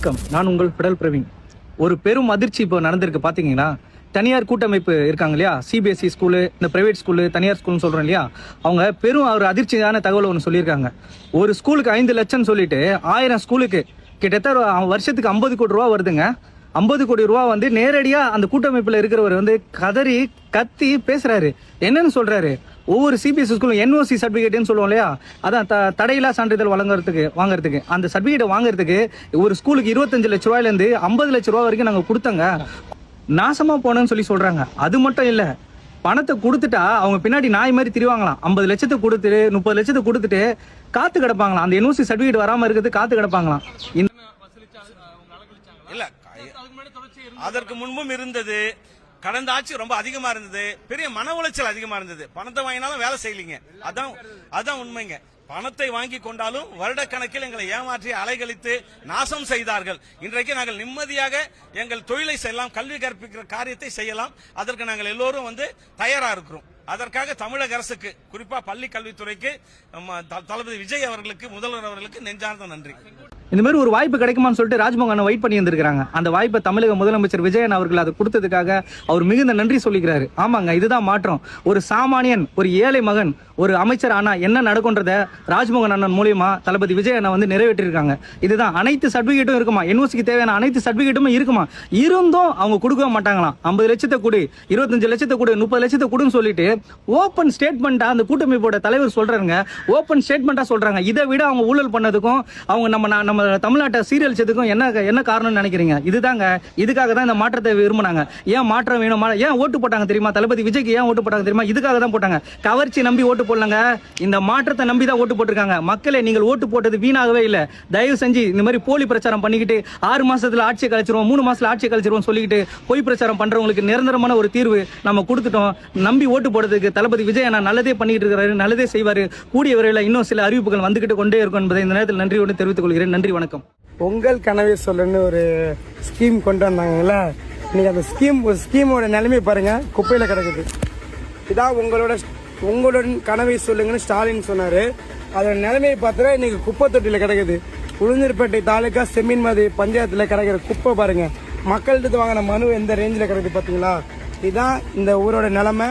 வணக்கம். நான் உங்கள் பிடல் பிரவீன். ஒரு பெரும் அதிர்ச்சி இப்போ நடந்திருக்கு. பாத்தீங்கன்னா, தனியார் கூட்டமைப்பு இருக்காங்க இல்லையா, சிபிஎஸ்இ ஸ்கூலு, இந்த பிரைவேட் ஸ்கூலு, தனியார் ஸ்கூல்னு சொல்றோம் இல்லையா, அவங்க பெரும் ஒரு அதிர்ச்சியான தகவல் ஒன்று சொல்லியிருக்காங்க. ஒரு ஸ்கூலுக்கு 5 லட்சம் சொல்லிட்டு 1000 ஸ்கூலுக்கு கிட்டத்தட்ட வருஷத்துக்கு 50 கோடி ரூபா வருதுங்க. 50 கோடி ரூபா வந்து நேரடியா அந்த கூட்டமைப்புல இருக்கிறவர் வந்து கதறி கத்தி பேசுறாரு. என்னன்னு சொல்றாரு, ஒவ்வொரு சிபிஎஸ்இ ஸ்கூலும் என்ஓசி சர்டிபிகேட்னு சொல்லுவோம் இல்லையா, அதான் தடையில்லா சான்றிதழ் வாங்குறதுக்கு அந்த சர்டிபிகேட் வாங்குறதுக்கு ஒரு ஸ்கூலுக்கு 25 லட்ச ரூபாயில இருந்து 50 லட்ச ரூபாய் வரைக்கும் நாங்க கொடுத்தங்க. நாசமா போனேன்னு சொல்றாங்க. அது மட்டும் இல்ல, பணத்தை கொடுத்துட்டா அவங்க பின்னாடி நாய் மாதிரி திரிவாங்களாம். 50 லட்சத்தை கொடுத்துட்டு 30 லட்சத்தை கொடுத்துட்டு காத்து கிடப்பாங்களாம். அந்த என்ஓசி சர்டிபிகேட் வராம இருக்கிறது காத்து கிடப்பாங்களாம். இல்ல, அதற்கு முன்பும் இருந்தது. கடந்த ஆட்சி ரொம்ப அதிகமா இருந்தது. பெரிய மன உளைச்சல் அதிகமா இருந்தது. பணத்தை வாங்கினாலும் வேலை செய்யலீங்க. அதான் உண்மைங்க. பணத்தை வாங்கி கொண்டாலும் வருடக்கணக்கில் எங்களை ஏமாற்றி அலைகழித்து நாசம் செய்தார்கள். இன்றைக்கு நாங்கள் நிம்மதியாக எங்கள் தொழிலை செய்யலாம், கல்வி கற்பிக்கிற காரியத்தை செய்யலாம். அதற்கு நாங்கள் எல்லோரும் தயாரா இருக்கிறோம். அதற்காக தமிழக அரசுக்கு, குறிப்பா பள்ளி கல்வித்துறைக்கு, தளபதி விஜய் அவர்களுக்கு, முதல்வர் அவர்களுக்கு நெஞ்சார்ந்த நன்றி. இந்த மாதிரி ஒரு வாய்ப்பு கிடைக்குமான்னு சொல்லிட்டு ராஜ்மோகன் வெயிட் பண்ணி இருந்திருக்காங்க. அந்த வாய்ப்பை தமிழக முதலமைச்சர் விஜயன் அவர்கள் அதை கொடுத்ததுக்காக அவர் மிகுந்த நன்றி சொல்லிக்கிறாரு. ஆமாங்க, இதுதான் மாற்றம். ஒரு சாமானியன், ஒரு ஏழை மகன், ஒரு அமைச்சர் ஆனா என்ன நடக்கும்ன்றத ராஜ்மோகன் அண்ணன் மூலியமா தளபதி விஜய் அண்ணா நிறைவேற்றிருக்காங்க. இதுதான். அனைத்து சர்டிபிகேட்டும் இருக்குமா, என்ஓசிக்கு தேவையான அனைத்து சர்டிபிகேட்டும் இருக்குமா, இருந்தும் அவங்க கொடுக்க மாட்டாங்களாம். 50 லட்சத்தை கொடு, 25 லட்சத்தை கொடு, 30 லட்சத்தை கொடுன்னு சொல்லிட்டு ஓபன் ஸ்டேட்மெண்டா அந்த கூட்டமைப்போட தலைவர் சொல்றாங்க. ஓபன் ஸ்டேட்மெண்டா சொல்றாங்க. இதை விட அவங்க ஊழல் பண்ணதுக்கும் அவங்க நம்ம தமிழ்நாட்டை சீரழிச்சதுக்கும் என்ன காரணம்னு நினைக்கிறீங்க? இதுதாங்க. இதுக்காக தான் இந்த மாற்றத்தை விரும்பினாங்க. ஏன் மாற்றம் வேணும், ஏன் ஓட்டு போட்டாங்க தெரியுமா? தளபதி விஜய்க்கு ஏன் ஓட்டு போட்டாங்க தெரியுமா? இதுக்காக தான் போட்டாங்க. கவர்ச்சி நம்பி ஓட்டு போடலங்க, இந்த மாற்றத்தை நம்பி தான் ஓட்டு போட்டிருக்காங்க. மக்களே, நீங்கள் ஓட்டு போட்டது வீணாகவே இல்லை. தயவு செஞ்சு இந்த மாதிரி போலி பிரச்சாரம் பண்ணிக்கிட்டு 6 மாசத்துல ஆட்சியை கழிச்சிருவோம், 3 மாசத்துல ஆட்சியை கழிச்சிருவோம் சொல்லிக்கிட்டு பொய் பிரச்சாரம் பண்றவங்களுக்கு நிரந்தரமான ஒரு தீர்வு நம்ம கொடுத்துட்டோம். நம்பி ஓட்டு போடுறதுக்கு தளபதி விஜய் அண்ணா நல்லதே பண்ணிட்டு இருக்காரு, நல்லதே செய்வாரு. கூடிய விரைவில் இன்னும் சில அறிவிப்புகள் வந்துகிட்டு கொண்டே இருக்கும் என்பதை இந்த நேரத்தில் நன்றியோடு தெரிவித்துக் கொள்கிறேன். நன்றி, வணக்கம். உங்கள் கனவை சொல்லுன்னு ஒரு ஸ்கீம் கொண்டு வந்தாங்கல்ல, இன்னைக்கு அந்த ஸ்கீமோட நிலைமை பாருங்க, குப்பையில கிடக்குது. இதான் உங்களோட கனவை சொல்லுங்கன்னு ஸ்டாலின் சொன்னாரு. அதோட நிலைமையை பார்த்தா இன்னைக்கு குப்பை தொட்டியில கிடக்குது. உளுந்தூர்பேட்டை தாலுகா செம்மீன்மதி பஞ்சாயத்துல கிடக்கிற குப்பை பாருங்க. மக்கள்கிட்ட வாங்கின மனு எந்த ரேஞ்சில் கிடக்குது பாத்தீங்களா? இதுதான் இந்த ஊரோட நிலைமை.